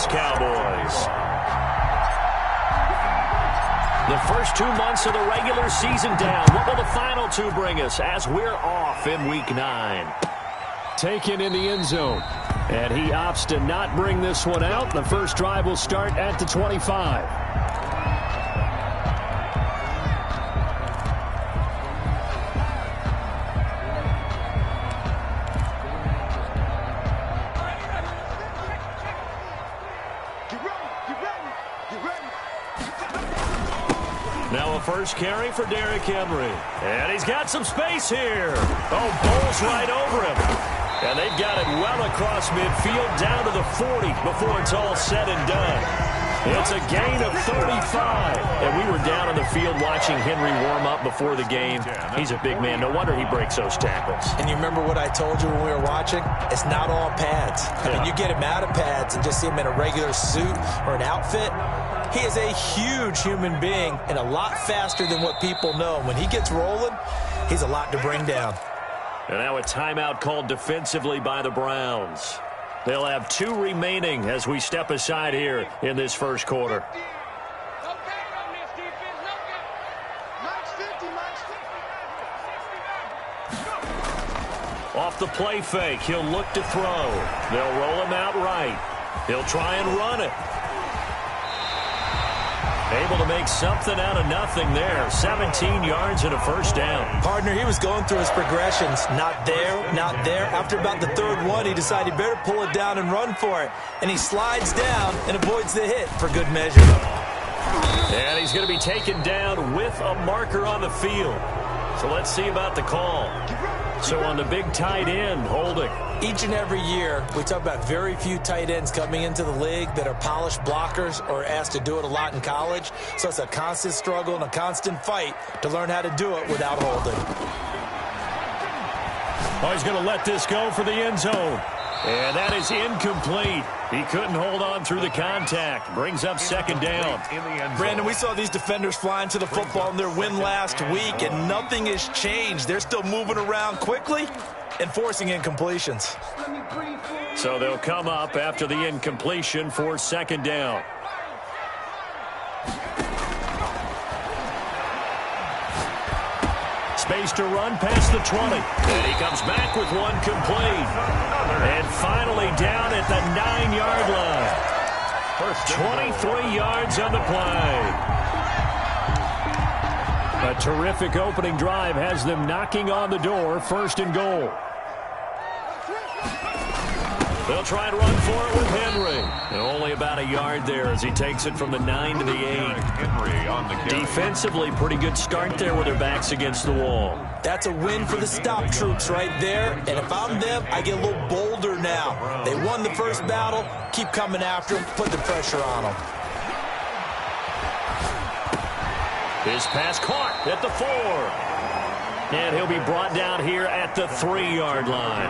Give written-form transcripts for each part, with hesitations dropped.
Dallas Cowboys. The first 2 months of the regular season down. What will the final 2 bring us as we're off in Week 9? Taken in the end zone. And he opts to not bring this one out. The first drive will start at the 25. Now a first carry for Derrick Henry. And he's got some space here. Oh, bowls right over him. And they've got it well across midfield down to the 40 before it's all said and done. It's a gain of 35. And we were down on the field watching Henry warm up before the game. He's a big man. No wonder he breaks those tackles. And you remember what I told you when we were watching? It's not all pads. I mean, you get him out of pads and just see him in a regular suit or an outfit. He is a huge human being and a lot faster than what people know. When he gets rolling, he's a lot to bring down. And now a timeout called defensively by the Browns. They'll have 2 remaining as we step aside here in this first quarter. Off the play fake, he'll look to throw. They'll roll him out right. He'll try and run it. Able to make something out of nothing there. 17 yards and a first down. Partner, he was going through his progressions. Not there, not there. After about the 3rd one, he decided he better pull it down and run for it. And he slides down and avoids the hit for good measure. And he's going to be taken down with a marker on the field. So let's see about the call. So on the big tight end, holding. Each and every year, we talk about very few tight ends coming into the league that are polished blockers or asked to do it a lot in college. So it's a constant struggle and a constant fight to learn how to do it without holding. Oh, he's going to let this go for the end zone. And that is incomplete. He couldn't hold on through the contact. Brings up second down. Brandon, we saw these defenders flying to the football in their win last week, and nothing has changed. They're still moving around quickly and forcing incompletions. So they'll come up after the incompletion for second down. Space to run past the 20. And he comes back with one complete. And finally down at the 9-yard line. 23 yards on the play. A terrific opening drive has them knocking on the door. 1st and goal. They'll try and run for it with Henry. And only about a yard there as he takes it from the 9 to the 8. Henry on the carry. Defensively, pretty good start there with their backs against the wall. That's a win for the stop troops right there. And if I'm them, I get a little bolder now. They won the first battle. Keep coming after them. Put the pressure on them. His pass caught at the 4. And he'll be brought down here at the 3-yard line.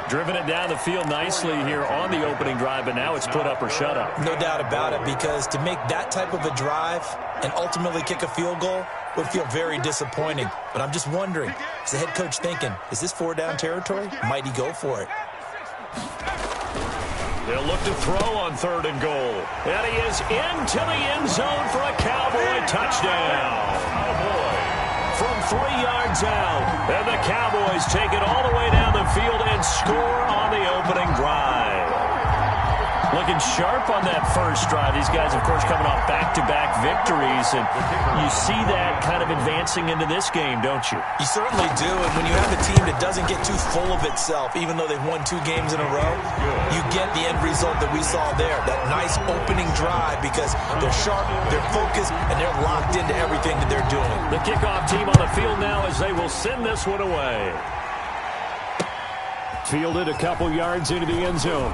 Driven it down the field nicely here on the opening drive, but now it's put up or shut up. No doubt about it, because to make that type of a drive and ultimately kick a field goal would feel very disappointing. But I'm just wondering, is the head coach thinking, is this 4-down territory? Might he go for it? They'll look to throw on 3rd and goal. And he is into the end zone for a Cowboy touchdown. From 3 yards out. And the Cowboys take it all the way down the field and score on the opening drive. Looking sharp on that first drive. These guys, of course, coming off back-to-back victories. And you see that kind of advancing into this game, don't you? You certainly do. And when you have a team that doesn't get too full of itself, even though they've won 2 games in a row, you get the end result that we saw there. That nice opening drive, because they're sharp, they're focused, and they're locked into everything that they're doing. The kickoff team on the field now as they will send this one away. Fielded a couple yards into the end zone.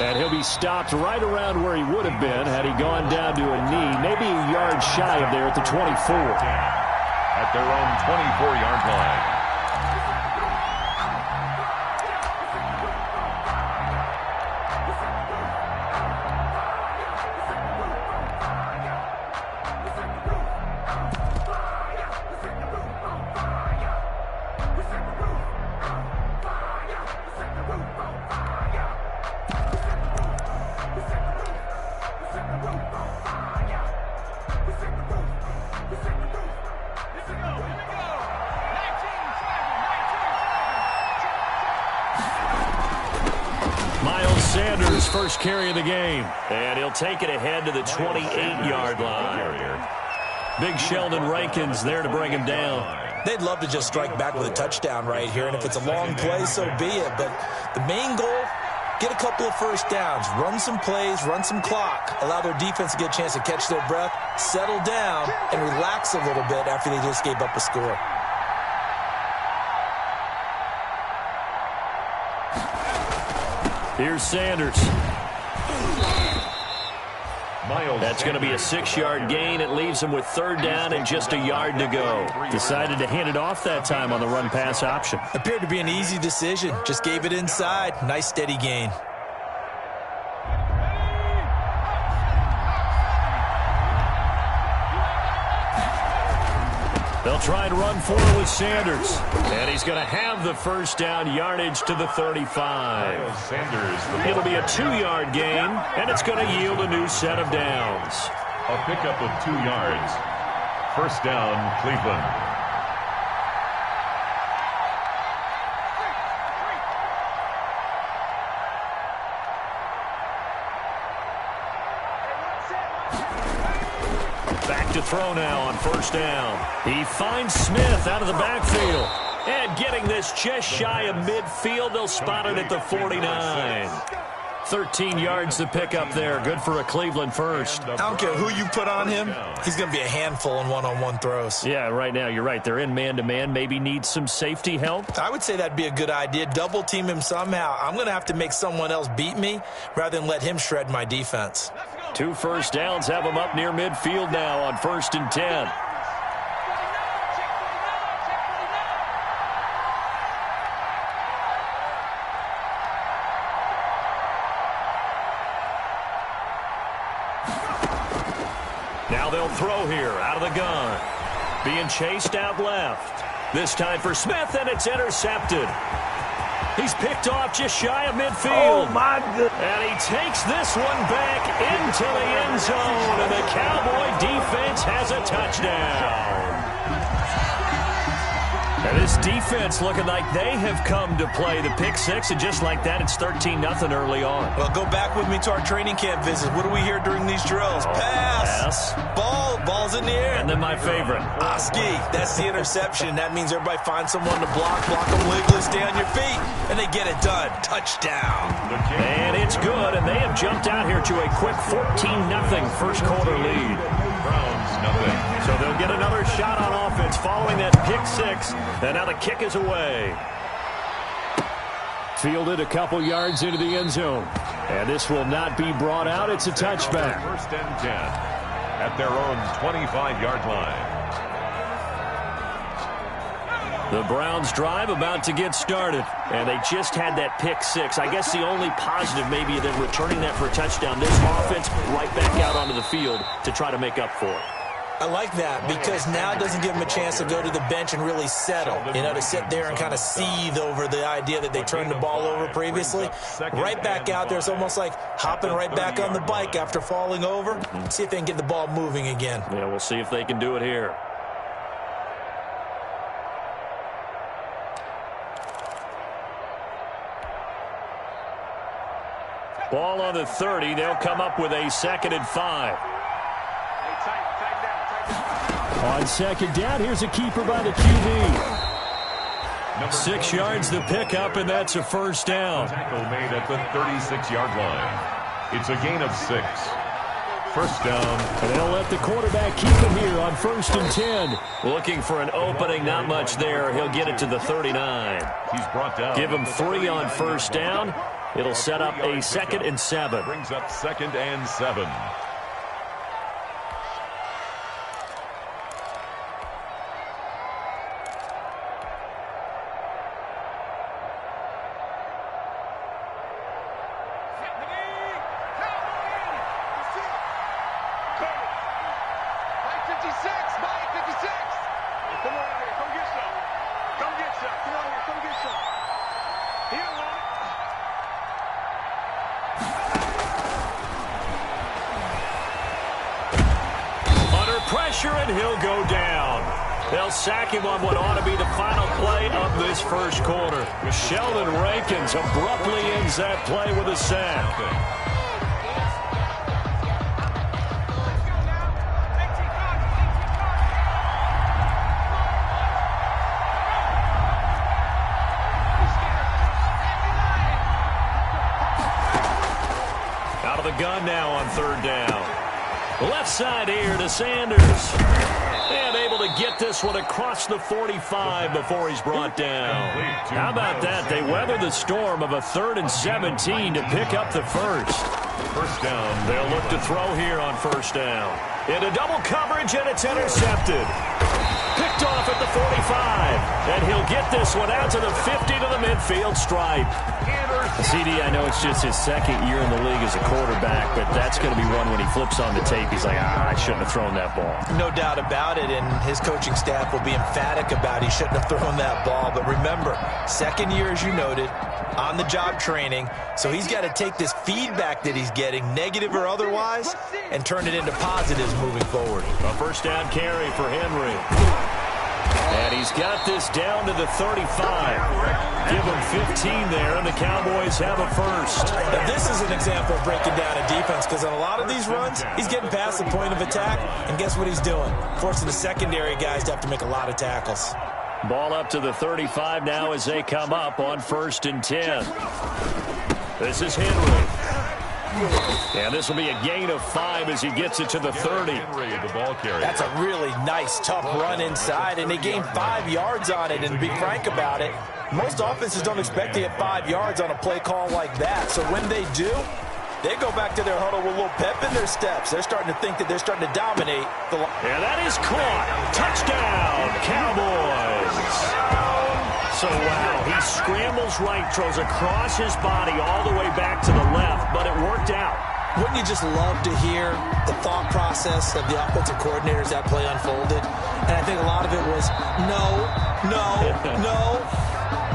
And he'll be stopped right around where he would have been had he gone down to a knee, maybe a yard shy of there at the 24. At their own 24-yard line. his first carry of the game. And he'll take it ahead to the 28-yard line. Big Sheldon Rankins there to bring him down. They'd love to just strike back with a touchdown right here, and if it's a long play, so be it. But the main goal, get a couple of first downs, run some plays, run some clock, allow their defense to get a chance to catch their breath, settle down, and relax a little bit after they just gave up a score. Here's Sanders. That's going to be a 6-yard gain. It leaves him with third down and just a yard to go. Decided to hand it off that time on the run-pass option. Appeared to be an easy decision. Just gave it inside. Nice steady gain. They'll try and run forward with Sanders. And he's going to have the first down yardage to the 35. It'll be a 2-yard gain, and it's going to yield a new set of downs. A pickup of 2 yards. First down, Cleveland. Back to throw now on first down. He finds Smith out of the backfield. And getting this just shy of midfield, they'll spot it at the 49. 13 yards to pick up there. Good for a Cleveland first. I don't care who you put on him. He's going to be a handful in one-on-one throws. Yeah, right now, you're right. They're in man-to-man. Maybe need some safety help. I would say that'd be a good idea. Double team him somehow. I'm going to have to make someone else beat me rather than let him shred my defense. 2 first downs have him up near midfield now on 1st and 10. Now they'll throw here out of the gun. Being chased out left. This time for Smith, and it's intercepted. He's picked off just shy of midfield. Oh, my goodness. And he takes this one back into the end zone, and the Cowboy defense has a touchdown. And this defense looking like they have come to play the pick six, and just like that, it's 13-0 early on. Well, go back with me to our training camp visits. What do we hear during these drills? Pass. Ball's in the air. And then my favorite. Oski, that's the interception. That means everybody finds someone to block them legally, stay on your feet, and they get it done. Touchdown. And it's good, and they have jumped out here to a quick 14-0 first quarter lead. Browns, nothing. So they'll get another shot on offense following that pick six, and now the kick is away. Fielded a couple yards into the end zone. And this will not be brought out. It's a touchback. 1st and 10 at their own 25-yard line. The Browns drive about to get started. And they just had that pick six. I guess the only positive maybe than returning that for a touchdown. This offense right back out onto the field to try to make up for it. I like that because now it doesn't give them a chance to go to the bench and really settle. You know, to sit there and kind of seethe over the idea that they turned the ball over previously. Right back out there. It's almost like hopping right back on the bike after falling over. See if they can get the ball moving again. Yeah, we'll see if they can do it here. Ball on the 30. They'll come up with a 2nd and 5. On 2nd down, here's a keeper by the QB. 6 yards to pick up, and that's a first down. Tackle made at the 36-yard line. It's a gain of 6. First down. And they'll let the quarterback keep it here on 1st and 10. Looking for an opening, not much there. He'll get it to the 39. He's brought down. Give him 3 on first down. It'll set up a 2nd and 7. Brings up 2nd and 7. Pressure, and he'll go down. They'll sack him on what ought to be the final play of this first quarter. Sheldon Rankins abruptly ends that play with a sack. Out of the gun now on third down. Left side here to Sanders. And able to get this one across the 45 before he's brought down. How about that? They weather the storm of a 3rd and 17 to pick up the first. First down. They'll look to throw here on first down. Into double coverage, and it's intercepted. Picked off at the 45. And he'll get this one out to the 50 to the midfield stripe. CD, I know it's just his 2nd year in the league as a quarterback, but that's going to be one when he flips on the tape. He's like, I shouldn't have thrown that ball. No doubt about it, and his coaching staff will be emphatic about he shouldn't have thrown that ball. But remember, 2nd year, as you noted, on-the-job training, so he's got to take this feedback that he's getting, negative or otherwise, and turn it into positives moving forward. A first down carry for Henry. And he's got this down to the 35. Give him 15 there, and the Cowboys have a first. Now, this is an example of breaking down a defense, because on a lot of these runs, he's getting past the point of attack, and guess what he's doing? Forcing the secondary guys to have to make a lot of tackles. Ball up to the 35 now as they come up on 1st and 10. This is Henry. And this will be a gain of 5 as he gets it to the 30. That's a really nice, tough run inside, and they gained 5 yards on it. And to be frank about it, most offenses don't expect to get 5 yards on a play call like that. So when they do, they go back to their huddle with a little pep in their steps. They're starting to think that they're starting to dominate. And that is caught. Touchdown, Cowboys. So, wow, he scrambles right, throws across his body all the way back to the left, but it worked out. Wouldn't you just love to hear the thought process of the offensive coordinators that play unfolded? And I think a lot of it was, no.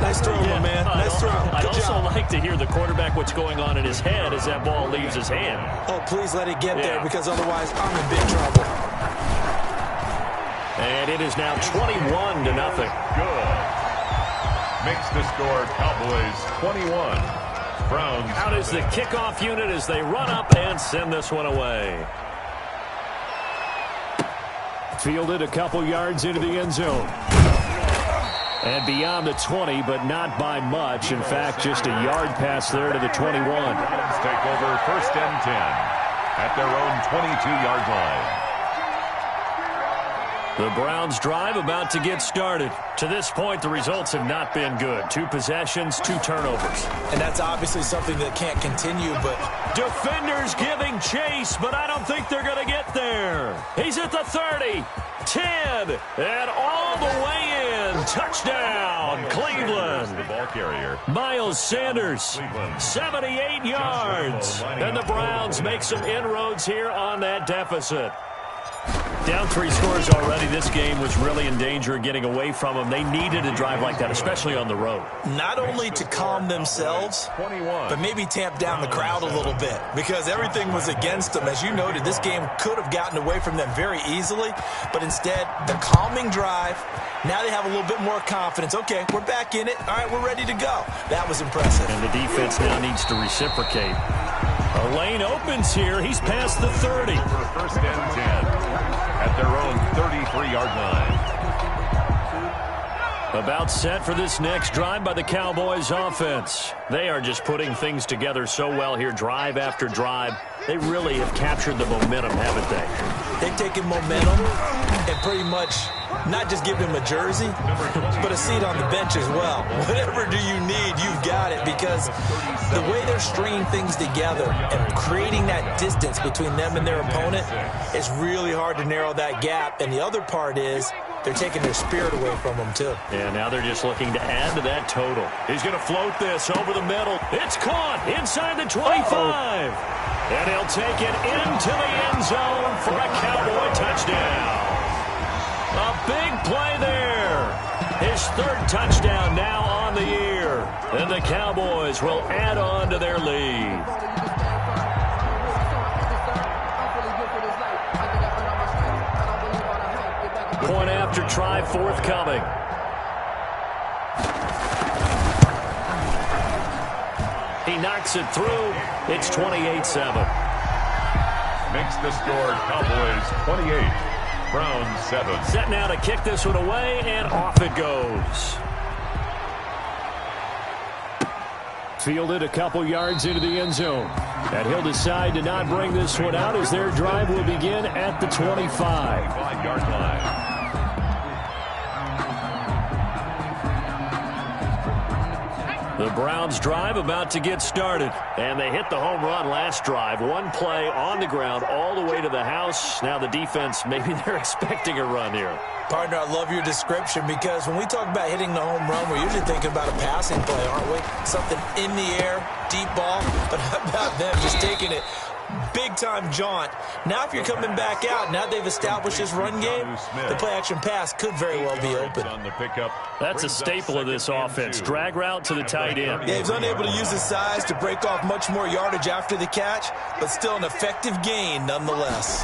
Nice throw, my man. Nice throw. I'd also like to hear the quarterback what's going on in his head as that ball leaves his hand. Oh, please let it get there, because otherwise I'm in big trouble. And it is now 21-0. Good. Makes the score Cowboys 21. Browns. Out is the kickoff unit as they run up and send this one away. Fielded a couple yards into the end zone. And beyond the 20, but not by much. In fact, just a yard pass there to the 21. Browns take over 1st and 10 at their own 22-yard line. The Browns drive about to get started. To this point, the results have not been good. 2 possessions, 2 turnovers. And that's obviously something that can't continue, but defenders giving chase, but I don't think they're going to get there. He's at the 30, 10, and all the way in. Touchdown, Cleveland. The ball carrier. Miles Sanders, 78 yards. And the Browns make some inroads here on that deficit. Down 3 scores already. This game was really in danger of getting away from them. They needed a drive like that, especially on the road. Not only to calm themselves, but maybe tamp down the crowd a little bit, because everything was against them. As you noted, this game could have gotten away from them very easily, but instead, the calming drive, now they have a little bit more confidence. Okay, we're back in it. All right, we're ready to go. That was impressive. And the defense now needs to reciprocate. A lane opens here. He's past the 30. 1st and 10 at their own 33-yard line. About set for this next drive by the Cowboys offense. They are just putting things together so well here, drive after drive. They really have captured the momentum, haven't they? They've taken momentum and pretty much not just give him a jersey, but a seat on the bench as well. Whatever do you need, you've got it, because the way they're stringing things together and creating that distance between them and their opponent, it's really hard to narrow that gap. And the other part is they're taking their spirit away from them, too. Yeah, now they're just looking to add to that total. He's going to float this over the middle. It's caught inside the 25. And he'll take it into the end zone for a Cowboy touchdown. A big play there. His 3rd touchdown now on the year. And the Cowboys will add on to their lead. Point after try forthcoming. He knocks it through. It's 28-7. Makes the score Cowboys 28. Browns 7. Set now to kick this one away, and off it goes. Fielded a couple yards into the end zone. And he'll decide to not bring this one out as their drive will begin at the 25. 5-yard line. The Browns drive about to get started. And they hit the home run last drive. One play on the ground all the way to the house. Now the defense, maybe they're expecting a run here. Partner, I love your description because when we talk about hitting the home run, we're usually thinking about a passing play, aren't we? Something in the air, deep ball. But how about them just taking it big-time jaunt? Now if you're coming back out, now they've established this run game, the play-action pass could very well be open. That's a staple of this offense. Drag route to the tight end. Yeah, he's unable to use his size to break off much more yardage after the catch, but still an effective gain nonetheless.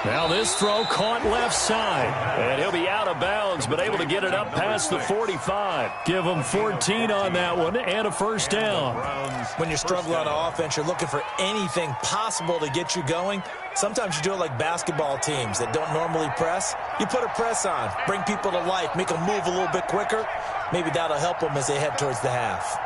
Now this throw caught left side. And he'll be out of bounds, but able to get it up past the 45. Give him 14 on that one and a first down. When you're struggling on offense, you're looking for anything possible to get you going. Sometimes you do it like basketball teams that don't normally press. You put a press on, bring people to life, make them move a little bit quicker. Maybe that'll help them as they head towards the half.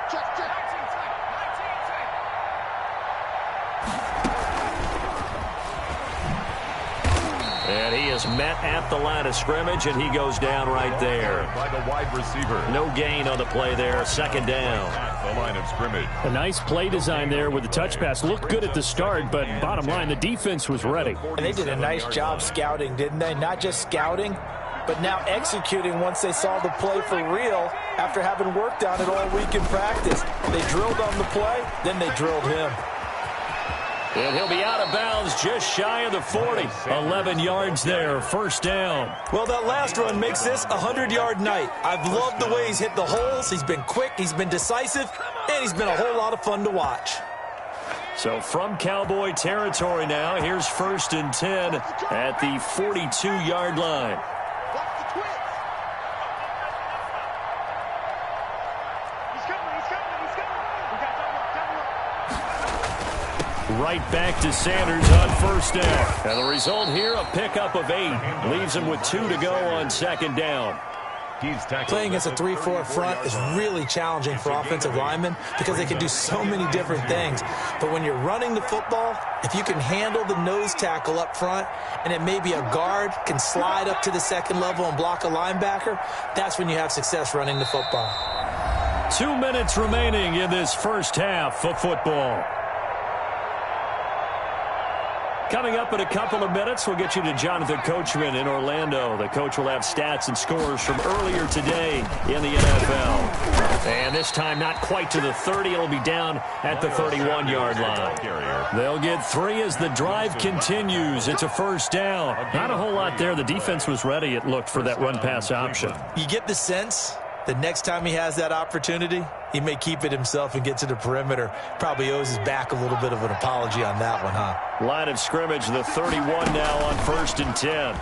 And he is met at the line of scrimmage, and he goes down right there. By the wide receiver. No gain on the play there. Second down. At the line of scrimmage. A nice play design there with the touch pass. Looked good at the start, but bottom line, the defense was ready. And they did a nice job scouting, didn't they? Not just scouting, but now executing once they saw the play for real after having worked on it all week in practice. They drilled on the play, then they drilled him. And he'll be out of bounds just shy of the 40. 11 yards there, first down. Well, that last run makes this a 100-yard night. I've loved the way he's hit the holes. He's been quick, he's been decisive, and he's been a whole lot of fun to watch. So from Cowboy territory now, here's 1st and 10 at the 42-yard line. Right back to Sanders on first down. And the result here, a pickup of 8. Leaves him with 2 to go on second down. Playing against a 3-4 front is really challenging for offensive linemen because they can do so many different things. But when you're running the football, if you can handle the nose tackle up front and then maybe a guard can slide up to the second level and block a linebacker, that's when you have success running the football. 2 minutes remaining in this first half of football. Coming up in a couple of minutes, we'll get you to Jonathan Coachman in Orlando. The coach will have stats and scores from earlier today in the NFL. And this time not quite to the 30. It'll be down at the 31-yard line. They'll get 3 as the drive continues. It's a first down. Not a whole lot there. The defense was ready, it looked, for that run-pass option. You get the sense the next time he has that opportunity, he may keep it himself and get to the perimeter. Probably owes his back a little bit of an apology on that one, huh? Line of scrimmage, the 31 now on 1st and 10.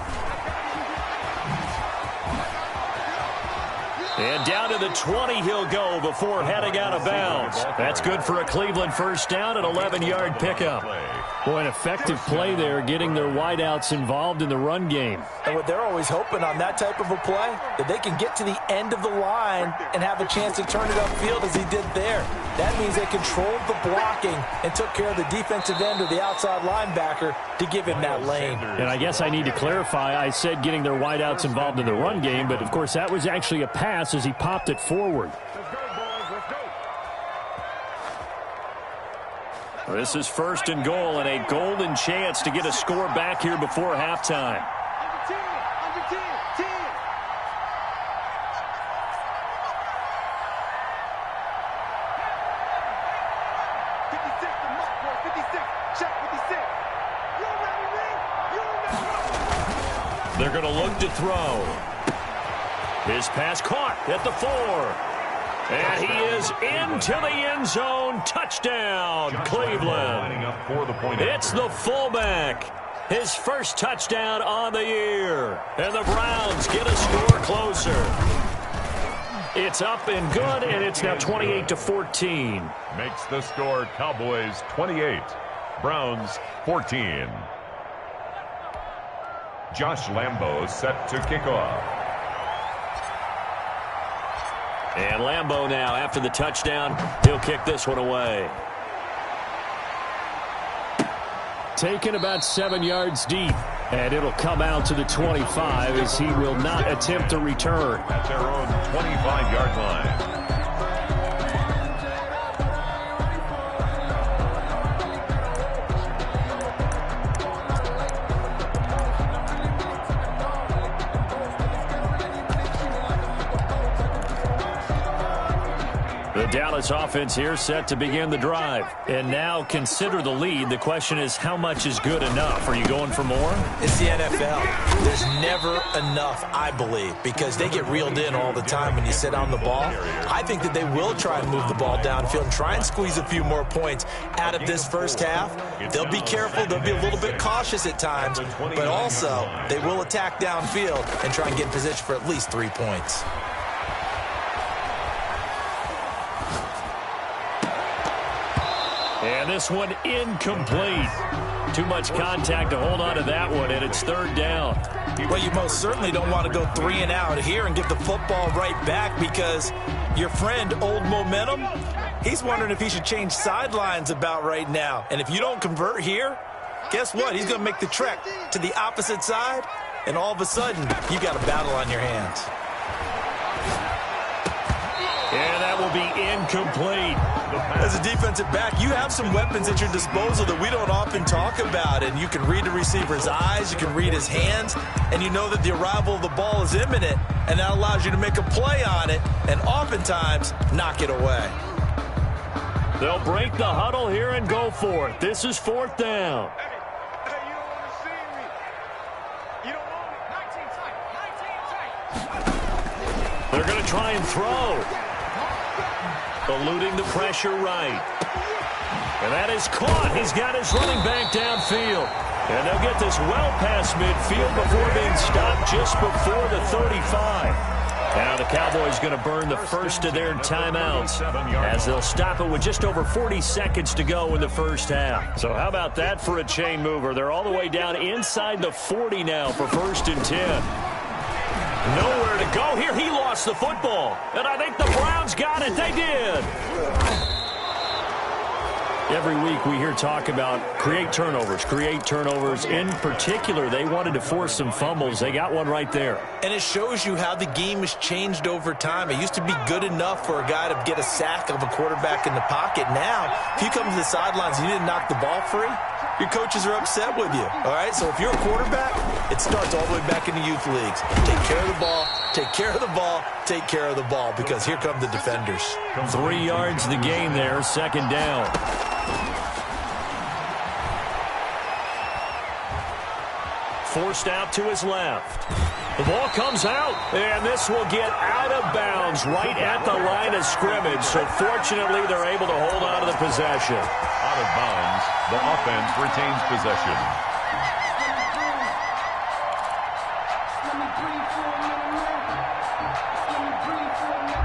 And down to the 20 he'll go before heading out of bounds. That's good for a Cleveland first down, an 11-yard pickup. Boy, an effective play there, getting their wideouts involved in the run game. And what they're always hoping on that type of a play, that they can get to the end of the line and have a chance to turn it upfield as he did there. That means they controlled the blocking and took care of the defensive end or the outside linebacker to give him that lane. And I guess I need to clarify, I said getting their wideouts involved in the run game, but of course that was actually a pass as he popped it forward. This is 1st and goal and a golden chance to get a score back here before halftime. They're going to look to throw. His pass caught at the 4. And he is into the end zone. Touchdown, Cleveland. It's the fullback. His first touchdown on the year. And the Browns get a score closer. It's up and good, and it's now 28-14. Makes the score Cowboys 28, Browns 14. Josh Lambo set to kick off. And Lambeau now, after the touchdown, he'll kick this one away. Taken about 7 yards deep. And it'll come out to the 25 as he will not attempt to return. At their own 25-yard line. The Dallas offense here set to begin the drive. And now consider the lead. The question is, how much is good enough? Are you going for more? It's the NFL. There's never enough, I believe, because they get reeled in all the time when you sit on the ball. I think that they will try and move the ball downfield and try and squeeze a few more points out of this first half. They'll be careful. They'll be a little bit cautious at times, but also they will attack downfield and try and get in position for at least 3 points. And this one incomplete. Too much contact to hold on to that one, and it's third down. Well, you most certainly don't want to go 3 and out here and give the football right back, because your friend, Old Momentum, he's wondering if he should change sidelines about right now. And if you don't convert here, guess what? He's going to make the trek to the opposite side, and all of a sudden, you got a battle on your hands. And that will be incomplete. As a defensive back, you have some weapons at your disposal that we don't often talk about, and you can read the receiver's eyes, you can read his hands, and you know that the arrival of the ball is imminent, and that allows you to make a play on it and oftentimes knock it away. They'll break the huddle here and go for it. This is fourth down. They're going to try and throw. Eluding the pressure right. And that is caught. He's got his running back downfield. And they'll get this well past midfield before being stopped just before the 35. Now the Cowboys going to burn the first of their timeouts as they'll stop it with just over 40 seconds to go in the first half. So how about that for a chain mover? They're all the way down inside the 40 now for 1st and 10. Nowhere to go here. He lost the football. And I think the Browns got it. They did. Every week we hear talk about create turnovers. In particular, they wanted to force some fumbles. They got one right there. And it shows you how the game has changed over time. It used to be good enough for a guy to get a sack of a quarterback in the pocket. Now, if you come to the sidelines and you didn't knock the ball free, your coaches are upset with you. All right, so if you're a quarterback, it starts all the way back in the youth leagues. Take care of the ball, take care of the ball, take care of the ball, because here come the defenders. 3 yards the gain there, second down. Forced out to his left. The ball comes out, and this will get out of bounds right at the line of scrimmage. So fortunately, they're able to hold on to the possession. Out of bounds, the offense retains possession.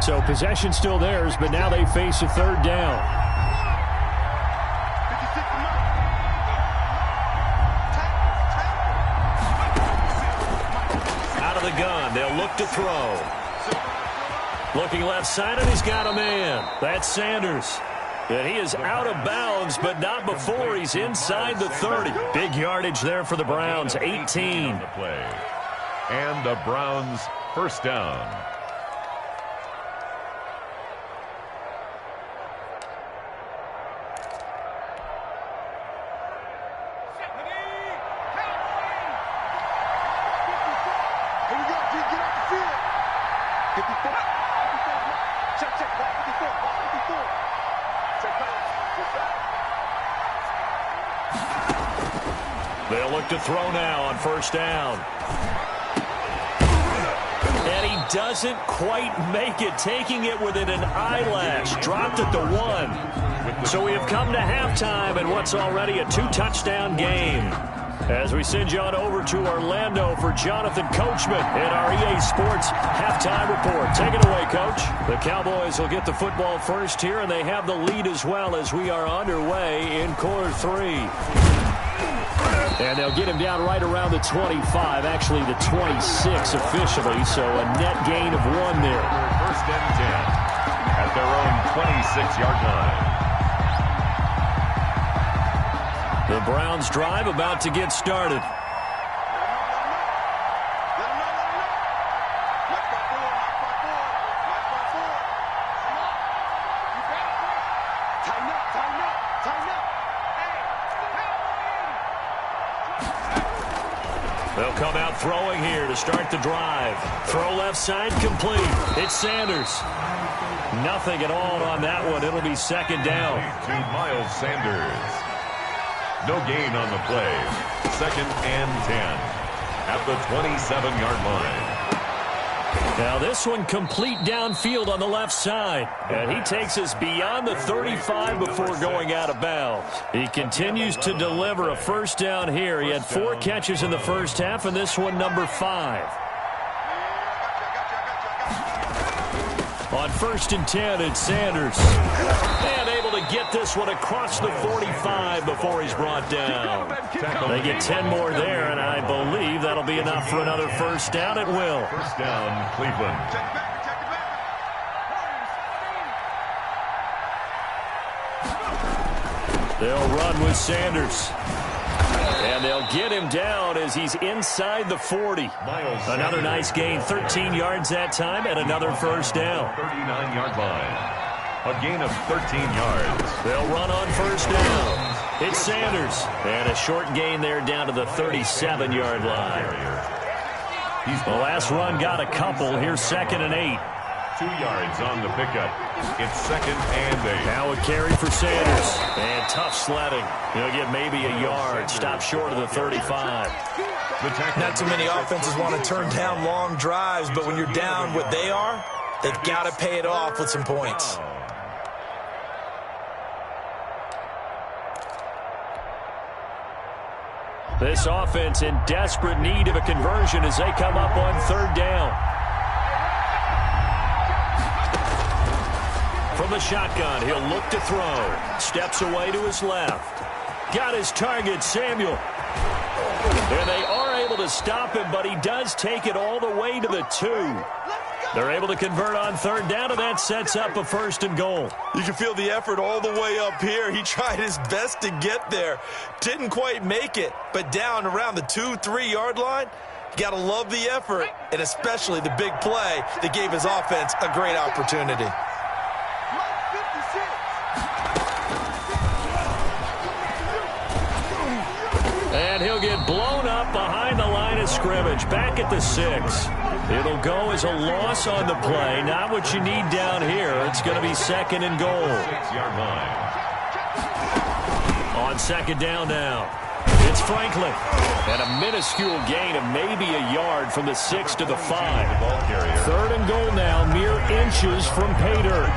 So possession still theirs, but now they face a third down. The gun. They'll look to throw. Looking left side, and he's got a man. That's Sanders. And he is out of bounds, but not before he's inside the 30. Big yardage there for the Browns, 18. And the Browns first down. They'll look to throw now on first down. And he doesn't quite make it, taking it within an eyelash. Dropped at the 1. So we have come to halftime in what's already a 2-touchdown game. As we send you on over to Orlando for Jonathan Coachman in our EA Sports halftime report. Take it away, Coach. The Cowboys will get the football first here, and they have the lead as well as we are underway in quarter 3. And they'll get him down right around the 25, actually the 26 officially, so a net gain of 1 there. First and 10. at their own 26-yard line. The Browns drive about to get started. They'll come out throwing here to start the drive. Throw left side complete. It's Sanders. Nothing at all on that one. It'll be second down. To Miles Sanders. No gain on the play. 2nd and 10 at the 27-yard line. Now this one complete downfield on the left side. And he takes us beyond the 35 before going out of bounds. He continues to deliver a first down here. He had 4 catches in the first half, and this one number 5. On 1st and 10, it's Sanders. And able to get this one across the 45 before he's brought down. They get 10 more there, and I believe that'll be enough for another first down. It will. First down, Cleveland. They'll run with Sanders. And they'll get him down as he's inside the 40. Another nice gain, 13 yards that time, and another first down. 39-yard line. A gain of 13 yards. They'll run on first down. It's Sanders. And a short gain there down to the 37-yard line. The last run got a couple. Here's 2nd and 8. 2 yards on the pickup. It's 2nd and 8. Now a carry for Sanders. And tough sledding. He'll get maybe a yard. Stop short of the 35. Not too many offenses want to turn down long drives, but when you're down what they are, they've got to pay it off with some points. This offense in desperate need of a conversion as they come up on 3rd down. From the shotgun, he'll look to throw. Steps away to his left. Got his target, Samuel. And they are able to stop him, but he does take it all the way to the 2. They're able to convert on 3rd down, and that sets up a 1st and goal. You can feel the effort all the way up here. He tried his best to get there. Didn't quite make it, but down around the 2-3 yard line, you got to love the effort, and especially the big play that gave his offense a great opportunity. And he'll get blown up behind the line of scrimmage, back at the 6. It'll go as a loss on the play. Not what you need down here. It's going to be 2nd and goal. 6-yard line. On 2nd down now, it's Franklin. And a minuscule gain of maybe a yard from the 6 to the 5. 3rd and goal now, mere inches from pay dirt.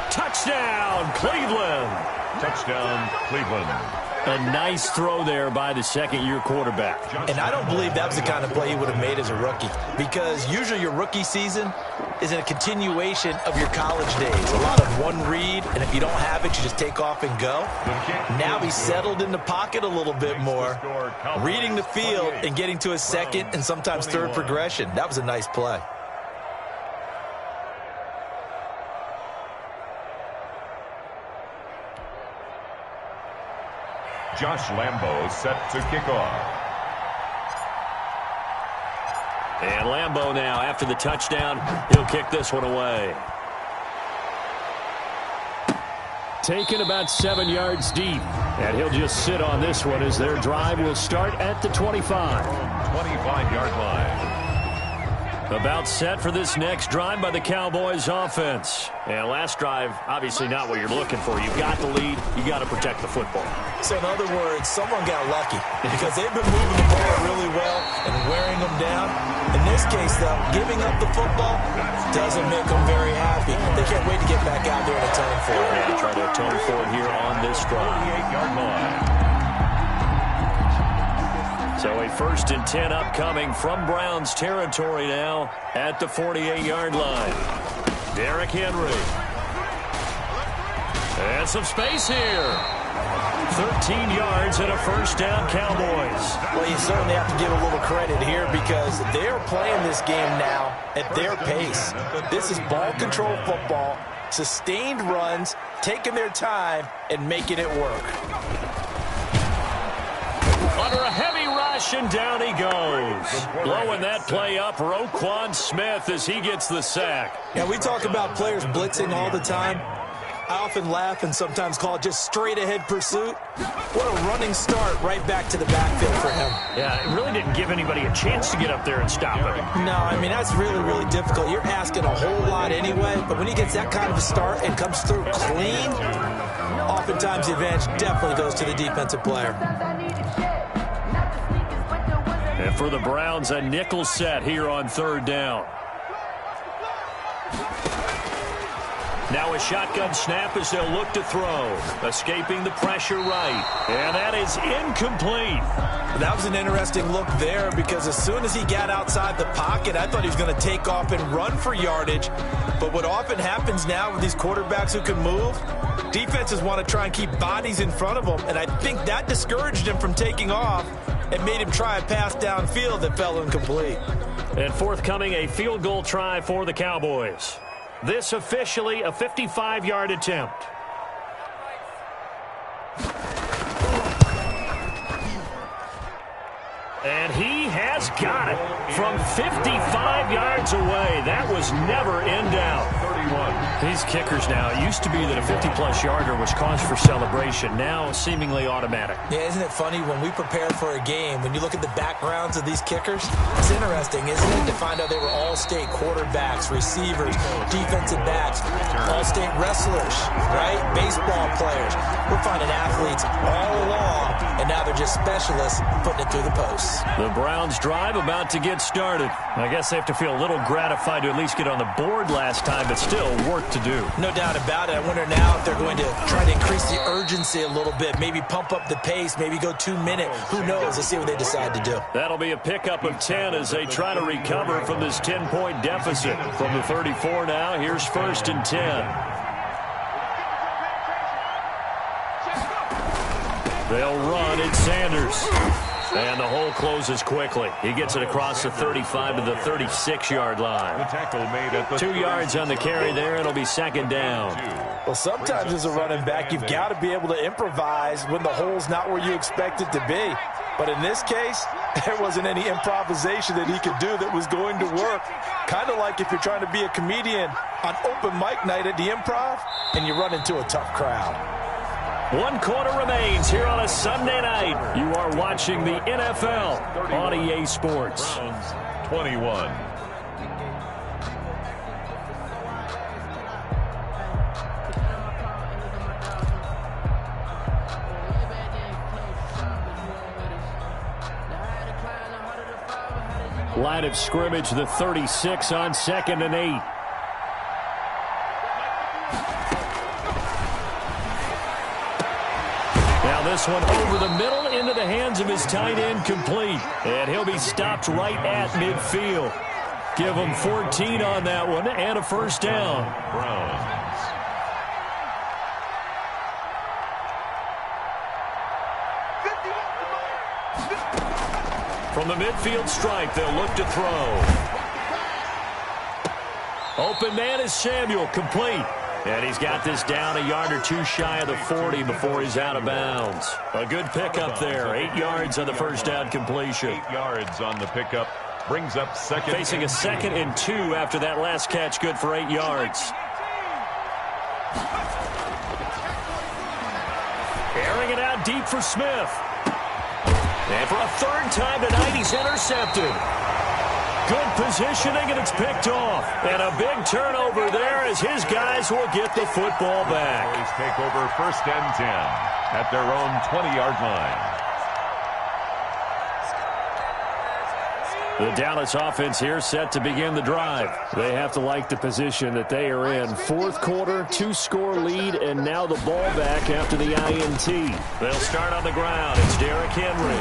Touchdown, Cleveland. Touchdown, Cleveland. A nice throw there by the 2nd-year quarterback. And I don't believe that was the kind of play he would have made as a rookie, because usually your rookie season is a continuation of your college days. A lot of one read, and if you don't have it, you just take off and go. Now he's settled in the pocket a little bit more, reading the field and getting to his 2nd and sometimes 3rd progression. That was a nice play. Josh Lambo set to kick off. And Lambo now, after the touchdown, he'll kick this one away. Taken about 7 yards deep. And he'll just sit on this one as their drive will start at the 25. 25-yard line. About set for this next drive by the Cowboys offense. And last drive, obviously not what you're looking for. You've got the lead. You got to protect the football. So in other words, someone got lucky because they've been moving the ball really well and wearing them down. In this case, though, giving up the football doesn't make them very happy. They can't wait to get back out there and atone for it. Yeah, try to atone for it here on this drive. 28-yard line. So a 1st and 10 upcoming from Browns territory now at the 48-yard line. Derrick Henry. And some space here. 13 yards and a first down, Cowboys. Well, you certainly have to give a little credit here because they're playing this game now at their pace. This is ball control football, sustained runs, taking their time, and making it work. Under a heavy rush, and down he goes. Blowing that play up, Roquan Smith as he gets the sack. Yeah, we talk about players blitzing all the time. I often laugh and sometimes call it just straight-ahead pursuit. What a running start right back to the backfield for him. Yeah, it really didn't give anybody a chance to get up there and stop him. No, I mean, that's really, really difficult. You're asking a whole lot anyway, but when he gets that kind of a start and comes through clean, oftentimes the advantage definitely goes to the defensive player. And for the Browns, a nickel set here on third down. Now a shotgun snap as they'll look to throw. Escaping the pressure right. And that is incomplete. That was an interesting look there because as soon as he got outside the pocket, I thought he was going to take off and run for yardage. But what often happens now with these quarterbacks who can move, defenses want to try and keep bodies in front of them. And I think that discouraged him from taking off and made him try a pass downfield that fell incomplete. And forthcoming, a field goal try for the Cowboys. This officially a 55-yard attempt. And he has got it from 55 yards away. That was never in doubt. 31. These kickers now, it used to be that a 50-plus yarder was cause for celebration. Now seemingly automatic. Yeah, isn't it funny when we prepare for a game, when you look at the backgrounds of these kickers, it's interesting, isn't it, to find out they were all-state quarterbacks, receivers, defensive backs, all-state wrestlers, right? Baseball players. We're finding athletes all along, and now they're just specialists putting it through the posts. The Browns drive about to get started. I guess they have to feel a little gratified to at least get on the board last time, but still work to do. No doubt about it. I wonder now if they're going to try to increase the urgency a little bit, maybe pump up the pace, maybe go 2 minutes. Who knows? Let's see what they decide to do. That'll be a pickup of 10 as they try to recover from this 10-point deficit. From the 34 now, here's 1st and 10. They'll run. It's Sanders. And the hole closes quickly. He gets it across the 35 to the 36-yard line. The tackle made at the 2 yards on the carry there. It'll be 2nd down. Well, sometimes as a running back, you've got to be able to improvise when the hole's not where you expect it to be. But in this case, there wasn't any improvisation that he could do that was going to work. Kind of like if you're trying to be a comedian on open mic night at the Improv and you run into a tough crowd. 1 quarter remains here on a Sunday night. You are watching the NFL on EA Sports. Browns 21. Line of scrimmage, the 36 on 2nd and 8. This one over the middle into the hands of his tight end, complete. And he'll be stopped right at midfield. Give him 14 on that one and a 1st down. Browns. From the midfield stripe, they'll look to throw. Open man is Samuel, complete. And he's got this down a yard or 2 shy of the 40 before he's out of bounds. A good pickup there. 8 yards on the 1st down completion. 8 yards on the pickup. Brings up 2nd. Facing a 2nd and 2 after that last catch. Good for 8 yards. Airing it out deep for Smith. And for a 3rd time tonight, he's intercepted. Good positioning, and it's picked off. And a big turnover there as his guys will get the football back. Boys take over 1st and 10 at their own 20-yard line. The Dallas offense here set to begin the drive. They have to like the position that they are in. 4th quarter, 2-score lead, and now the ball back after the INT. They'll start on the ground. It's Derrick Henry.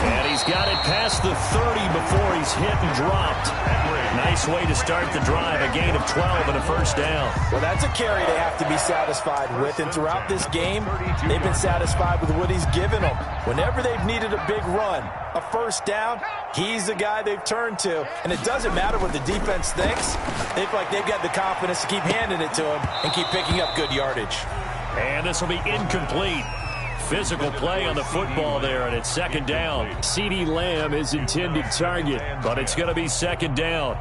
And he's got it past the 30 before he's hit and dropped. Nice way to start the drive, a gain of 12 and a first down. Well, that's a carry they have to be satisfied with, and throughout this game, they've been satisfied with what he's given them. Whenever they've needed a big run, a first down, he's the guy they've turned to, and it doesn't matter what the defense thinks. They feel like they've got the confidence to keep handing it to him and keep picking up good yardage. And this will be incomplete. Physical play on the football there, and it's second down. CeeDee Lamb is intended target, but it's going to be second down.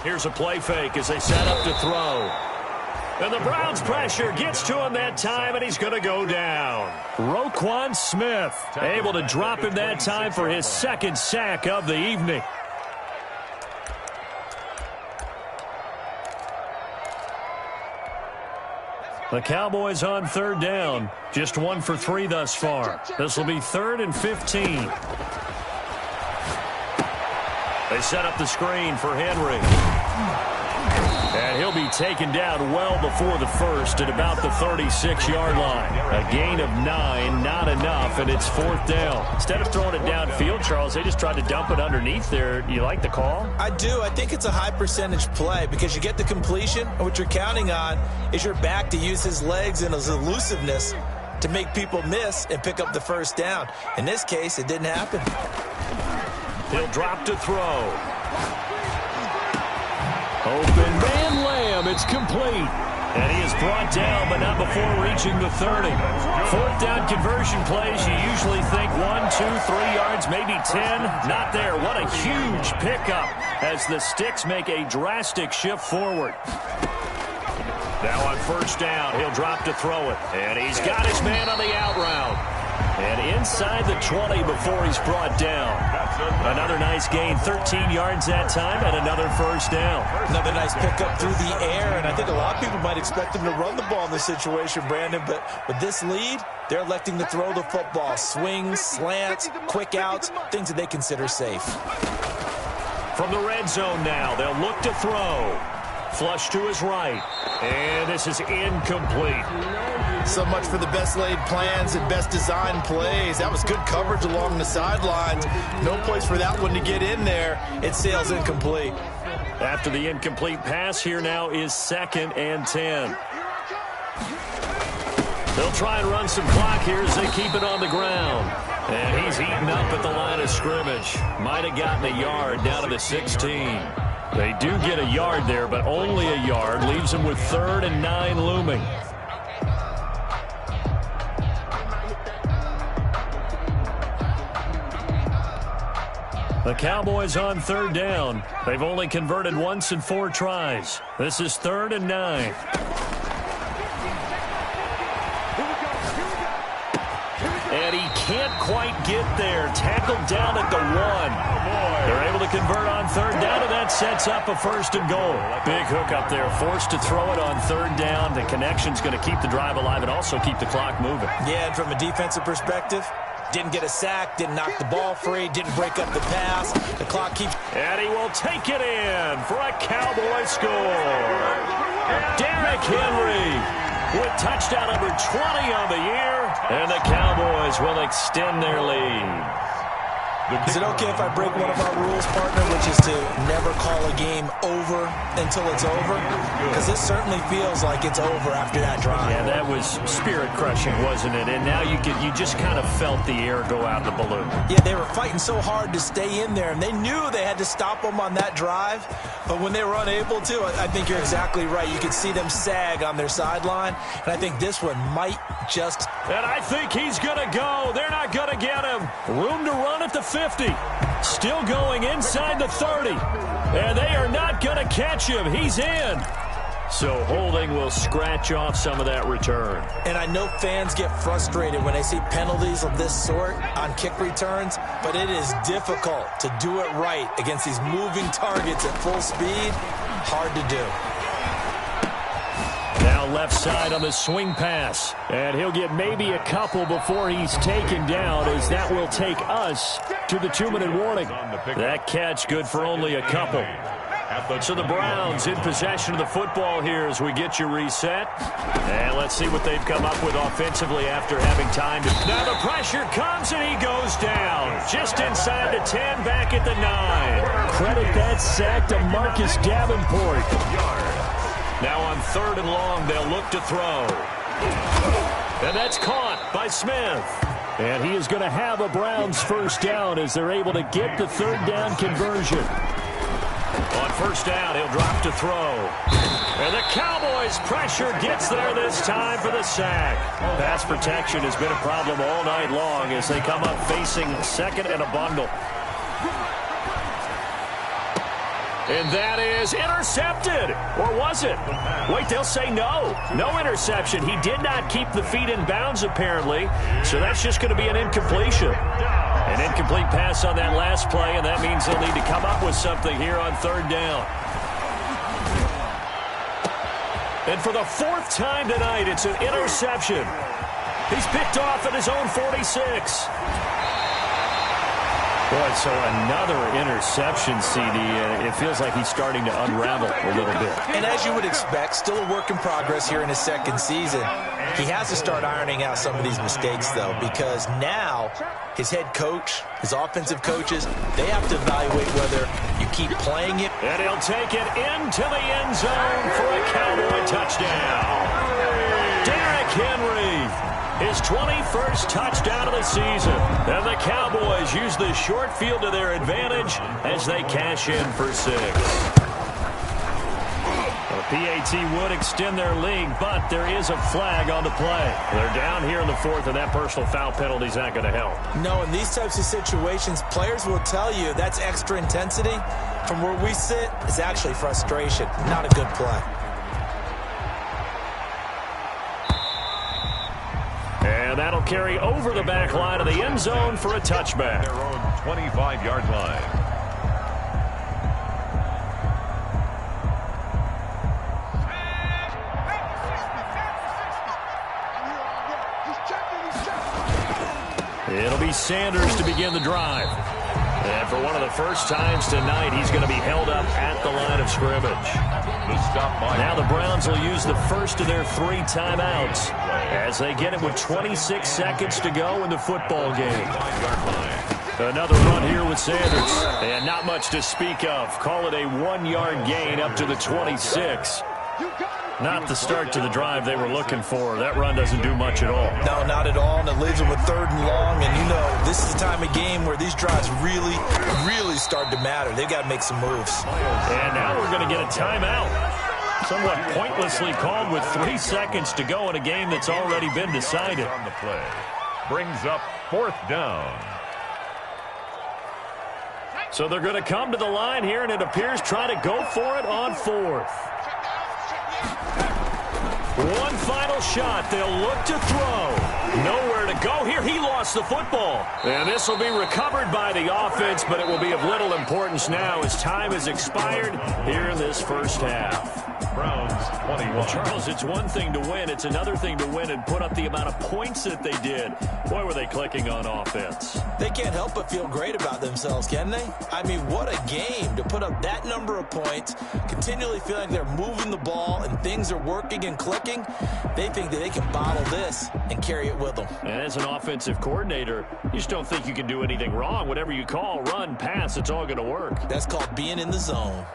Here's a play fake as they set up to throw. And the Browns' pressure gets to him that time, and he's going to go down. Roquan Smith able to drop him that time for his second sack of the evening. The Cowboys on third down. Just 1 for 3 thus far. This will be 3rd and 15. They set up the screen for Henry. And he'll be taken down well before the first at about the 36-yard line. A gain of 9, not enough, and it's 4th down. Instead of throwing it downfield, Charles, they just tried to dump it underneath there. You like the call? I do. I think it's a high-percentage play because you get the completion, and what you're counting on is your back to use his legs and his elusiveness to make people miss and pick up the first down. In this case, it didn't happen. He'll drop to throw. Open man Lamb, it's complete. And he is brought down, but not before reaching the 30. 4th down conversion plays, you usually think 1, 2, 3 yards, maybe 10. Not there. What a huge pickup as the Sticks make a drastic shift forward. Now on first down, he'll drop to throw it. And he's got his man on the out route. And inside the 20 before he's brought down. Another nice gain, 13 yards that time, and another first down. Another nice pickup through the air, and I think a lot of people might expect him to run the ball in this situation, Brandon, but with this lead, they're electing to throw the football. Swings, slants, quick outs, things that they consider safe. From the red zone now, they'll look to throw. Flush to his right, and this is incomplete. So much for the best laid plans and best designed plays. That was good coverage along the sidelines. No place for that one to get in there. It sails incomplete. After the incomplete pass, here now is 2nd and 10. They'll try and run some clock here as they keep it on the ground. And he's eaten up at the line of scrimmage. Might have gotten a yard down to the 16. They do get a yard there, but only a yard. Leaves them with 3rd and 9 looming. The Cowboys on third down. They've only converted once in 4 tries. This is 3rd and 9. And he can't quite get there. Tackled down at the 1. They're able to convert on third down, and that sets up a 1st and goal. Big hook up there. Forced to throw it on third down. The connection's going to keep the drive alive and also keep the clock moving. Yeah, and from a defensive perspective, didn't get a sack, didn't knock the ball free, didn't break up the pass. The clock keeps... And he will take it in for a Cowboy score. Derrick Henry with touchdown number 20 on the year, and the Cowboys will extend their lead. Is it okay if I break one of our rules, partner, which is to never call a game over until it's over? Because this certainly feels like it's over after that drive. Yeah, that was spirit-crushing, wasn't it? And now you just kind of felt the air go out the balloon. Yeah, they were fighting so hard to stay in there, and they knew they had to stop them on that drive. But when they were unable to, I think you're exactly right. You could see them sag on their sideline, and I think this one might just... And I think he's going to go. They're not going to get him. Room to run at the 50. Still going inside the 30. And they are not going to catch him. He's in. So holding will scratch off some of that return. And I know fans get frustrated when they see penalties of this sort on kick returns, but it is difficult to do it right against these moving targets at full speed. Hard to do. Now left side on the swing pass. And he'll get maybe a couple before he's taken down, as that will take us to the 2-minute warning. That catch good for only a couple. So the Browns in possession of the football here as we get you reset. And let's see what they've come up with offensively after having time to... Now the pressure comes and he goes down. Just inside the 10, back at the 9. Credit that sack to Marcus Davenport. Now on 3rd and long, they'll look to throw. And that's caught by Smith. And he is going to have a Browns first down as they're able to get the 3rd down conversion. On 1st down, he'll drop to throw. And the Cowboys' pressure gets there this time for the sack. Pass protection has been a problem all night long as they come up facing 2nd and a bundle. And that is intercepted. Or was it? Wait, they'll say no. No interception. He did not keep the feet in bounds, apparently. So that's just going to be an incompletion. An incomplete pass on that last play, and that means they'll need to come up with something here on 3rd down. And for the 4th time tonight, it's an interception. He's picked off at his own 46. Boy, so another interception, CD, and it feels like he's starting to unravel a little bit. And as you would expect, still a work in progress here in his 2nd season. He has to start ironing out some of these mistakes, though, because now his head coach, his offensive coaches, they have to evaluate whether you keep playing it. And he'll take it into the end zone for a Cowboy touchdown. Derrick Henry. His 21st touchdown of the season. And the Cowboys use the short field to their advantage as they cash in for 6. The PAT would extend their lead, but there is a flag on the play. They're down here in the 4th, and that personal foul penalty is not going to help. No, in these types of situations, players will tell you that's extra intensity. From where we sit, it's actually frustration. Not a good play. And that'll carry over the back line of the end zone for a touchback. Their own 25-yard line. It'll be Sanders to begin the drive. And for one of the first times tonight, he's going to be held up at the line of scrimmage. Now the Browns will use the first of their 3 timeouts as they get it with 26 seconds to go in the football game. Another run here with Sanders. And not much to speak of. Call it a 1-yard gain up to the 26. Not the start to the drive they were looking for. That run doesn't do much at all. No, not at all, and it leaves them with 3rd and long. And, you know, this is the time of game where these drives really, really start to matter. They've got to make some moves. And now we're going to get a timeout. Somewhat pointlessly called with 3 seconds to go in a game that's already been decided. On the play. Brings up 4th down. So they're going to come to the line here, and it appears try to go for it on 4th. One final shot. They'll look to throw. Nowhere to go here. He lost the football. And this will be recovered by the offense, but it will be of little importance now as time has expired here in this first half. Browns 21. Well, Charles, it's one thing to win. It's another thing to win and put up the amount of points that they did. Boy, were they clicking on offense. They can't help but feel great about themselves, can they? I mean, what a game to put up that number of points, continually feel like they're moving the ball and things are working and clicking. They think that they can bottle this and carry it with them. And as an offensive coordinator, you just don't think you can do anything wrong. Whatever you call, run, pass, it's all going to work. That's called being in the zone.